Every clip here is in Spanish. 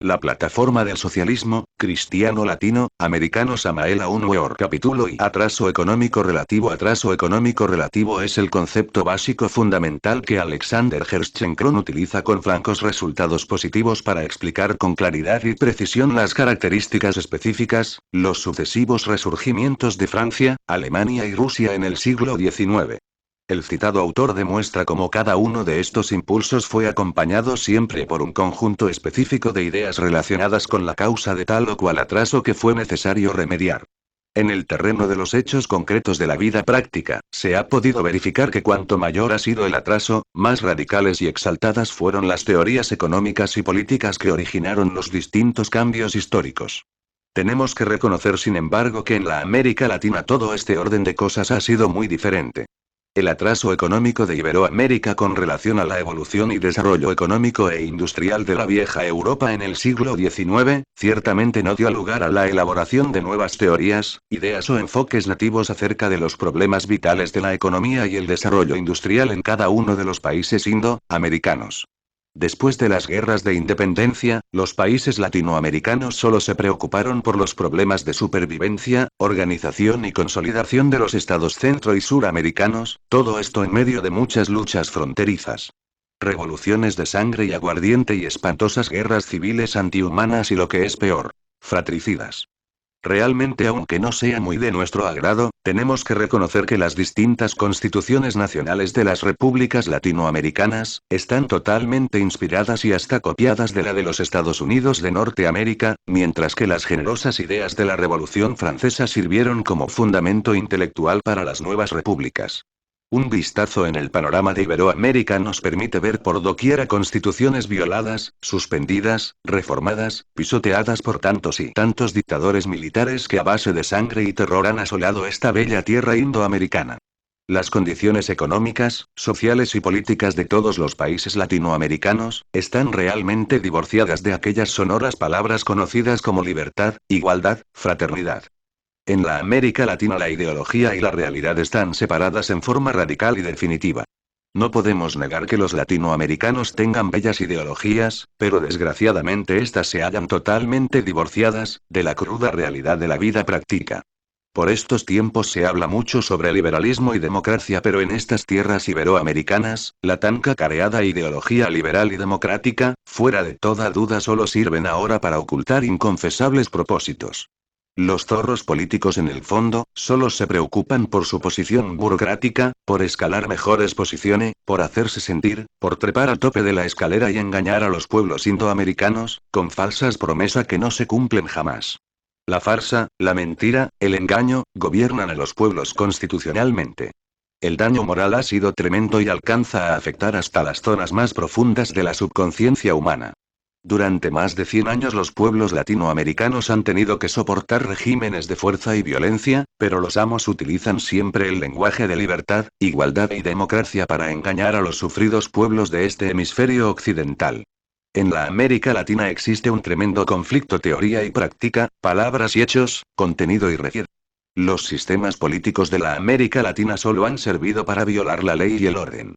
La plataforma del socialismo, cristiano latino, americano Samael Aun Weor capítulo y atraso económico relativo. Atraso económico relativo es el concepto básico fundamental que Alexander Hershchenkron utiliza con francos resultados positivos para explicar con claridad y precisión las características específicas, los sucesivos resurgimientos de Francia, Alemania y Rusia en el siglo XIX. El citado autor demuestra cómo cada uno de estos impulsos fue acompañado siempre por un conjunto específico de ideas relacionadas con la causa de tal o cual atraso que fue necesario remediar. En el terreno de los hechos concretos de la vida práctica, se ha podido verificar que cuanto mayor ha sido el atraso, más radicales y exaltadas fueron las teorías económicas y políticas que originaron los distintos cambios históricos. Tenemos que reconocer sin embargo que en la América Latina todo este orden de cosas ha sido muy diferente. El atraso económico de Iberoamérica con relación a la evolución y desarrollo económico e industrial de la vieja Europa en el siglo XIX, ciertamente no dio lugar a la elaboración de nuevas teorías, ideas o enfoques nativos acerca de los problemas vitales de la economía y el desarrollo industrial en cada uno de los países indo-americanos. Después de las guerras de independencia, los países latinoamericanos solo se preocuparon por los problemas de supervivencia, organización y consolidación de los estados centro y suramericanos, todo esto en medio de muchas luchas fronterizas. Revoluciones de sangre y aguardiente y espantosas guerras civiles antihumanas y lo que es peor, fratricidas. Realmente, aunque no sea muy de nuestro agrado, tenemos que reconocer que las distintas constituciones nacionales de las repúblicas latinoamericanas, están totalmente inspiradas y hasta copiadas de la de los Estados Unidos de Norteamérica, mientras que las generosas ideas de la Revolución Francesa sirvieron como fundamento intelectual para las nuevas repúblicas. Un vistazo en el panorama de Iberoamérica nos permite ver por doquiera constituciones violadas, suspendidas, reformadas, pisoteadas por tantos y tantos dictadores militares que a base de sangre y terror han asolado esta bella tierra indoamericana. Las condiciones económicas, sociales y políticas de todos los países latinoamericanos, están realmente divorciadas de aquellas sonoras palabras conocidas como libertad, igualdad, fraternidad. En la América Latina la ideología y la realidad están separadas en forma radical y definitiva. No podemos negar que los latinoamericanos tengan bellas ideologías, pero desgraciadamente estas se hallan totalmente divorciadas de la cruda realidad de la vida práctica. Por estos tiempos se habla mucho sobre liberalismo y democracia, pero en estas tierras iberoamericanas, la tan cacareada ideología liberal y democrática, fuera de toda duda solo sirven ahora para ocultar inconfesables propósitos. Los zorros políticos en el fondo, solo se preocupan por su posición burocrática, por escalar mejores posiciones, por hacerse sentir, por trepar al tope de la escalera y engañar a los pueblos indoamericanos, con falsas promesas que no se cumplen jamás. La farsa, la mentira, el engaño, gobiernan a los pueblos constitucionalmente. El daño moral ha sido tremendo y alcanza a afectar hasta las zonas más profundas de la subconsciencia humana. Durante más de 100 años los pueblos latinoamericanos han tenido que soportar regímenes de fuerza y violencia, pero los amos utilizan siempre el lenguaje de libertad, igualdad y democracia para engañar a los sufridos pueblos de este hemisferio occidental. En la América Latina existe un tremendo conflicto teoría y práctica, palabras y hechos, contenido y requiere. Los sistemas políticos de la América Latina solo han servido para violar la ley y el orden.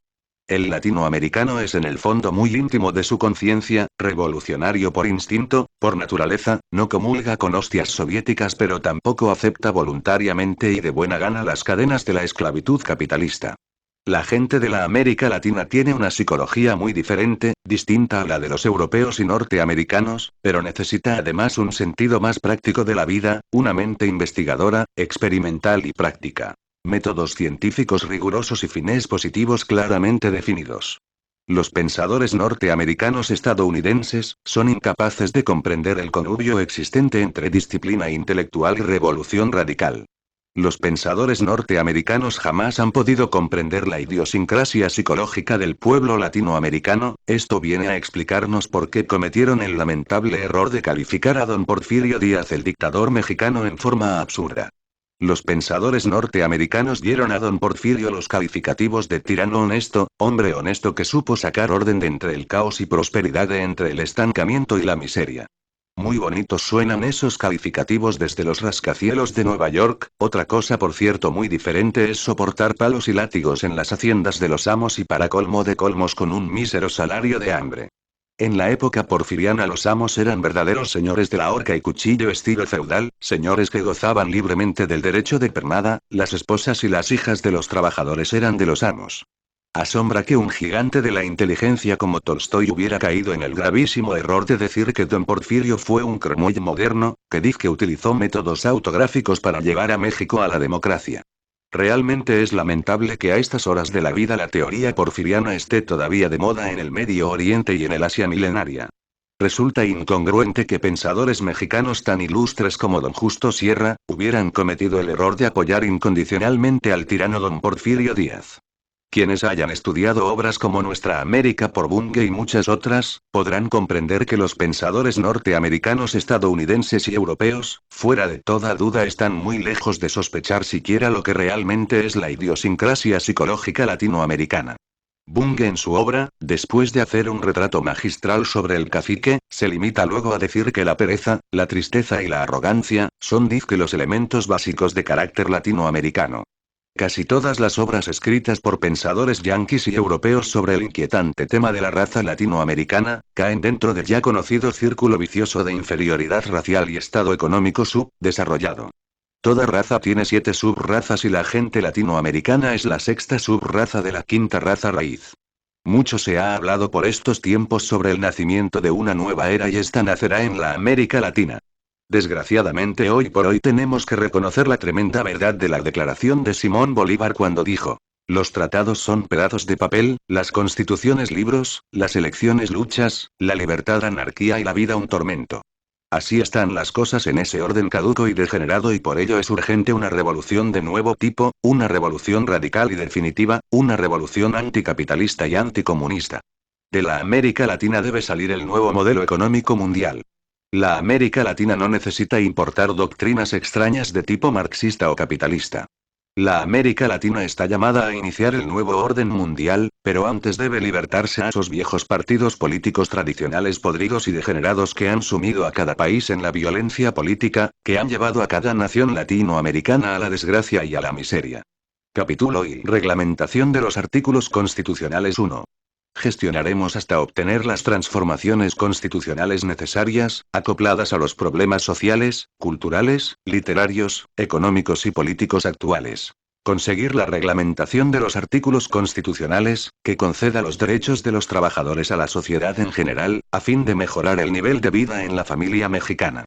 El latinoamericano es en el fondo muy íntimo de su conciencia, revolucionario por instinto, por naturaleza, no comulga con hostias soviéticas pero tampoco acepta voluntariamente y de buena gana las cadenas de la esclavitud capitalista. La gente de la América Latina tiene una psicología muy diferente, distinta a la de los europeos y norteamericanos, pero necesita además un sentido más práctico de la vida, una mente investigadora, experimental y práctica. Métodos científicos rigurosos y fines positivos claramente definidos. Los pensadores norteamericanos estadounidenses son incapaces de comprender el connubio existente entre disciplina intelectual y revolución radical. Los pensadores norteamericanos jamás han podido comprender la idiosincrasia psicológica del pueblo latinoamericano. Esto viene a explicarnos por qué cometieron el lamentable error de calificar a don Porfirio Díaz, el dictador mexicano, en forma absurda. Los pensadores norteamericanos dieron a don Porfirio los calificativos de tirano honesto, hombre honesto que supo sacar orden de entre el caos y prosperidad de entre el estancamiento y la miseria. Muy bonitos suenan esos calificativos desde los rascacielos de Nueva York, otra cosa por cierto muy diferente es soportar palos y látigos en las haciendas de los amos y para colmo de colmos con un mísero salario de hambre. En la época porfiriana los amos eran verdaderos señores de la horca y cuchillo estilo feudal, señores que gozaban libremente del derecho de pernada, las esposas y las hijas de los trabajadores eran de los amos. Asombra que un gigante de la inteligencia como Tolstoy hubiera caído en el gravísimo error de decir que don Porfirio fue un Cromwell moderno, que dice que utilizó métodos autográficos para llevar a México a la democracia. Realmente es lamentable que a estas horas de la vida la teoría porfiriana esté todavía de moda en el Medio Oriente y en el Asia milenaria. Resulta incongruente que pensadores mexicanos tan ilustres como don Justo Sierra, hubieran cometido el error de apoyar incondicionalmente al tirano don Porfirio Díaz. Quienes hayan estudiado obras como Nuestra América por Bunge y muchas otras, podrán comprender que los pensadores norteamericanos, estadounidenses y europeos, fuera de toda duda están muy lejos de sospechar siquiera lo que realmente es la idiosincrasia psicológica latinoamericana. Bunge en su obra, después de hacer un retrato magistral sobre el cacique, se limita luego a decir que la pereza, la tristeza y la arrogancia, son que los elementos básicos de carácter latinoamericano. Casi todas las obras escritas por pensadores yanquis y europeos sobre el inquietante tema de la raza latinoamericana, caen dentro del ya conocido círculo vicioso de inferioridad racial y estado económico subdesarrollado. Toda raza tiene 7 subrazas y la gente latinoamericana es la 6ª subraza de la 5ª raza raíz. Mucho se ha hablado por estos tiempos sobre el nacimiento de una nueva era y esta nacerá en la América Latina. Desgraciadamente hoy por hoy tenemos que reconocer la tremenda verdad de la declaración de Simón Bolívar cuando dijo: los tratados son pedazos de papel, las constituciones libros, las elecciones luchas, la libertad anarquía y la vida un tormento. Así están las cosas en ese orden caduco y degenerado y por ello es urgente una revolución de nuevo tipo, una revolución radical y definitiva, una revolución anticapitalista y anticomunista. De la América Latina debe salir el nuevo modelo económico mundial. La América Latina no necesita importar doctrinas extrañas de tipo marxista o capitalista. La América Latina está llamada a iniciar el nuevo orden mundial, pero antes debe libertarse a esos viejos partidos políticos tradicionales podridos y degenerados que han sumido a cada país en la violencia política, que han llevado a cada nación latinoamericana a la desgracia y a la miseria. Capítulo y reglamentación de los artículos constitucionales 1. Gestionaremos hasta obtener las transformaciones constitucionales necesarias, acopladas a los problemas sociales, culturales, literarios, económicos y políticos actuales. Conseguir la reglamentación de los artículos constitucionales, que conceda los derechos de los trabajadores a la sociedad en general, a fin de mejorar el nivel de vida en la familia mexicana.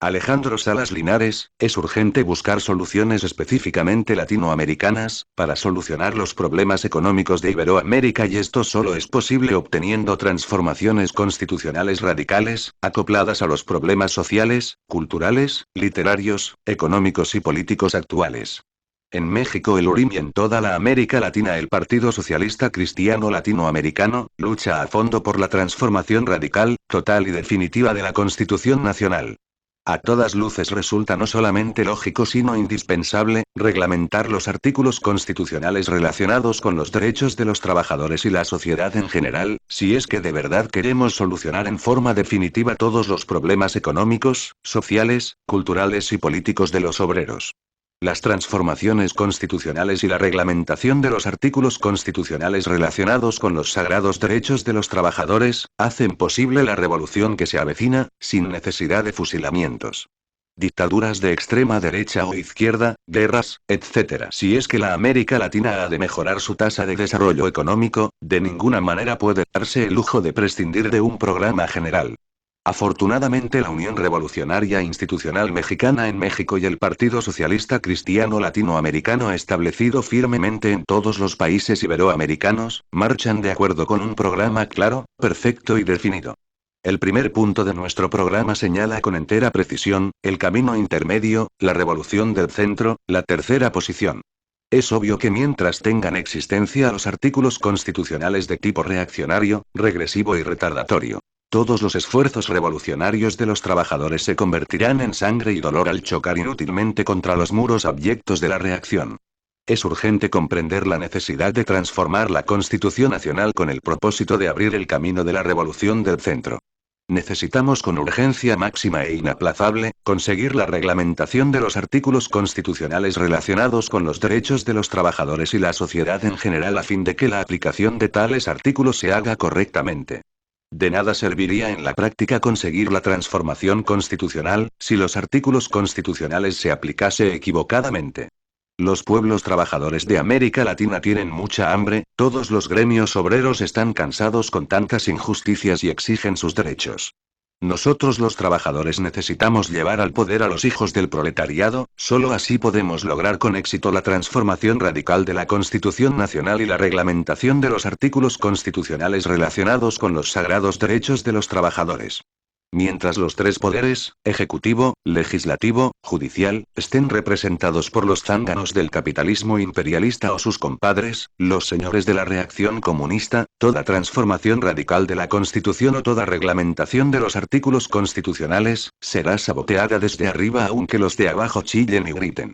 Alejandro Salas Linares, es urgente buscar soluciones específicamente latinoamericanas, para solucionar los problemas económicos de Iberoamérica y esto solo es posible obteniendo transformaciones constitucionales radicales, acopladas a los problemas sociales, culturales, literarios, económicos y políticos actuales. En México el URIM y en toda la América Latina el Partido Socialista Cristiano Latinoamericano, lucha a fondo por la transformación radical, total y definitiva de la Constitución Nacional. A todas luces resulta no solamente lógico sino indispensable, reglamentar los artículos constitucionales relacionados con los derechos de los trabajadores y la sociedad en general, si es que de verdad queremos solucionar en forma definitiva todos los problemas económicos, sociales, culturales y políticos de los obreros. Las transformaciones constitucionales y la reglamentación de los artículos constitucionales relacionados con los sagrados derechos de los trabajadores, hacen posible la revolución que se avecina, sin necesidad de fusilamientos. Dictaduras de extrema derecha o izquierda, guerras, etc. Si es que la América Latina ha de mejorar su tasa de desarrollo económico, de ninguna manera puede darse el lujo de prescindir de un programa general. Afortunadamente la Unión Revolucionaria Institucional Mexicana en México y el Partido Socialista Cristiano Latinoamericano establecido firmemente en todos los países iberoamericanos, marchan de acuerdo con un programa claro, perfecto y definido. El primer punto de nuestro programa señala con entera precisión, el camino intermedio, la revolución del centro, la tercera posición. Es obvio que mientras tengan existencia los artículos constitucionales de tipo reaccionario, regresivo y retardatorio, todos los esfuerzos revolucionarios de los trabajadores se convertirán en sangre y dolor al chocar inútilmente contra los muros abyectos de la reacción. Es urgente comprender la necesidad de transformar la Constitución Nacional con el propósito de abrir el camino de la revolución del centro. Necesitamos con urgencia máxima e inaplazable, conseguir la reglamentación de los artículos constitucionales relacionados con los derechos de los trabajadores y la sociedad en general a fin de que la aplicación de tales artículos se haga correctamente. De nada serviría en la práctica conseguir la transformación constitucional, si los artículos constitucionales se aplicase equivocadamente. Los pueblos trabajadores de América Latina tienen mucha hambre, todos los gremios obreros están cansados con tantas injusticias y exigen sus derechos. Nosotros los trabajadores necesitamos llevar al poder a los hijos del proletariado, solo así podemos lograr con éxito la transformación radical de la Constitución Nacional y la reglamentación de los artículos constitucionales relacionados con los sagrados derechos de los trabajadores. Mientras los tres poderes, ejecutivo, legislativo, judicial, estén representados por los zánganos del capitalismo imperialista o sus compadres, los señores de la reacción comunista, toda transformación radical de la Constitución o toda reglamentación de los artículos constitucionales, será saboteada desde arriba aunque los de abajo chillen y griten.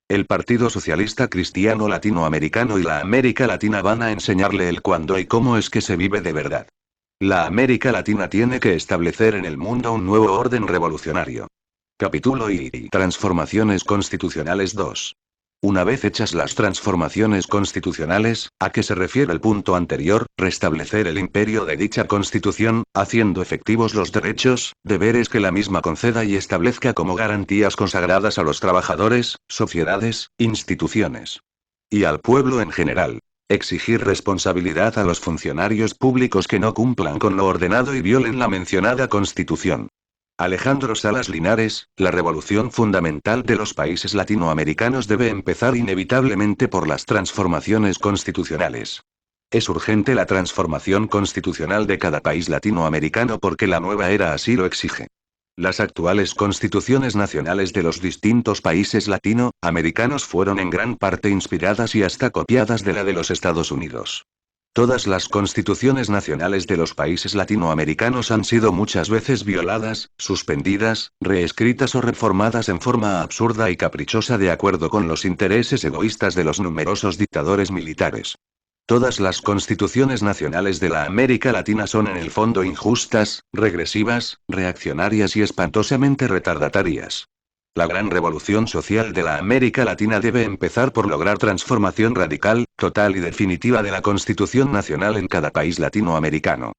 El Partido Socialista Cristiano Latinoamericano y la América Latina van a enseñarle el cuándo y cómo es que se vive de verdad. La América Latina tiene que establecer en el mundo un nuevo orden revolucionario. Capítulo y Transformaciones Constitucionales 2. Una vez hechas las transformaciones constitucionales, ¿a qué se refiere el punto anterior? Restablecer el imperio de dicha constitución, haciendo efectivos los derechos, deberes que la misma conceda y establezca como garantías consagradas a los trabajadores, sociedades, instituciones y al pueblo en general. Exigir responsabilidad a los funcionarios públicos que no cumplan con lo ordenado y violen la mencionada Constitución. Alejandro Salas Linares, la revolución fundamental de los países latinoamericanos debe empezar inevitablemente por las transformaciones constitucionales. Es urgente la transformación constitucional de cada país latinoamericano porque la nueva era así lo exige. Las actuales constituciones nacionales de los distintos países latinoamericanos fueron en gran parte inspiradas y hasta copiadas de la de los Estados Unidos. Todas las constituciones nacionales de los países latinoamericanos han sido muchas veces violadas, suspendidas, reescritas o reformadas en forma absurda y caprichosa de acuerdo con los intereses egoístas de los numerosos dictadores militares. Todas las constituciones nacionales de la América Latina son en el fondo injustas, regresivas, reaccionarias y espantosamente retardatarias. La gran revolución social de la América Latina debe empezar por lograr transformación radical, total y definitiva de la Constitución Nacional en cada país latinoamericano.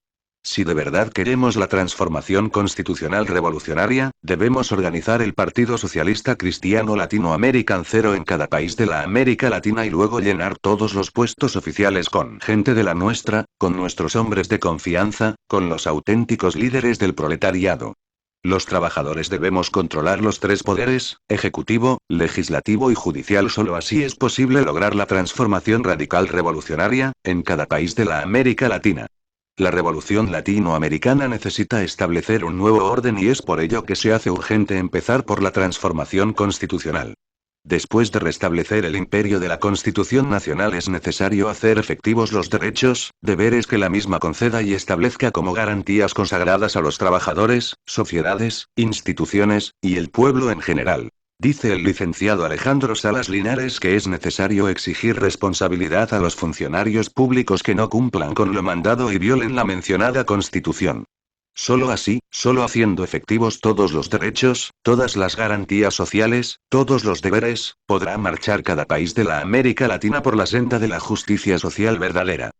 Si de verdad queremos la transformación constitucional revolucionaria, debemos organizar el Partido Socialista Cristiano Latinoamericano en cada país de la América Latina y luego llenar todos los puestos oficiales con gente de la nuestra, con nuestros hombres de confianza, con los auténticos líderes del proletariado. Los trabajadores debemos controlar los tres poderes, ejecutivo, legislativo y judicial. Solo así es posible lograr la transformación radical revolucionaria, en cada país de la América Latina. La revolución latinoamericana necesita establecer un nuevo orden y es por ello que se hace urgente empezar por la transformación constitucional. Después de restablecer el imperio de la Constitución Nacional es necesario hacer efectivos los derechos, deberes que la misma conceda y establezca como garantías consagradas a los trabajadores, sociedades, instituciones, y el pueblo en general. Dice el licenciado Alejandro Salas Linares que es necesario exigir responsabilidad a los funcionarios públicos que no cumplan con lo mandado y violen la mencionada Constitución. Solo así, solo haciendo efectivos todos los derechos, todas las garantías sociales, todos los deberes, podrá marchar cada país de la América Latina por la senda de la justicia social verdadera.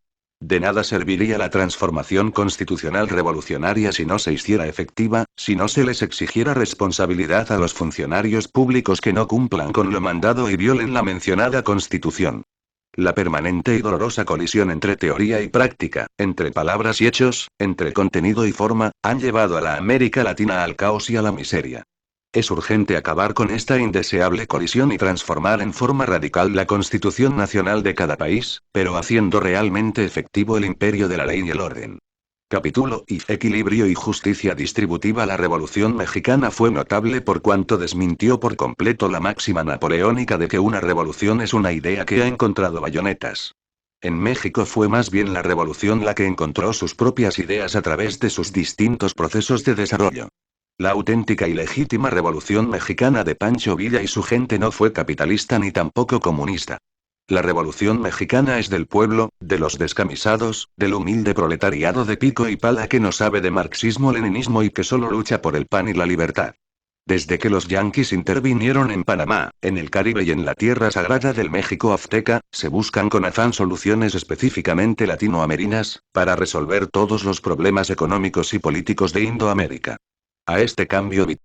De nada serviría la transformación constitucional revolucionaria si no se hiciera efectiva, si no se les exigiera responsabilidad a los funcionarios públicos que no cumplan con lo mandado y violen la mencionada Constitución. La permanente y dolorosa colisión entre teoría y práctica, entre palabras y hechos, entre contenido y forma, han llevado a la América Latina al caos y a la miseria. Es urgente acabar con esta indeseable colisión y transformar en forma radical la Constitución Nacional de cada país, pero haciendo realmente efectivo el imperio de la ley y el orden. Capítulo y Equilibrio y justicia distributiva. La Revolución Mexicana fue notable por cuanto desmintió por completo la máxima napoleónica de que una revolución es una idea que ha encontrado bayonetas. En México fue más bien la revolución la que encontró sus propias ideas a través de sus distintos procesos de desarrollo. La auténtica y legítima Revolución Mexicana de Pancho Villa y su gente no fue capitalista ni tampoco comunista. La Revolución Mexicana es del pueblo, de los descamisados, del humilde proletariado de pico y pala que no sabe de marxismo-leninismo y que solo lucha por el pan y la libertad. Desde que los yanquis intervinieron en Panamá, en el Caribe y en la tierra sagrada del México azteca, se buscan con afán soluciones específicamente latinoamericanas, para resolver todos los problemas económicos y políticos de Indoamérica. A este cambio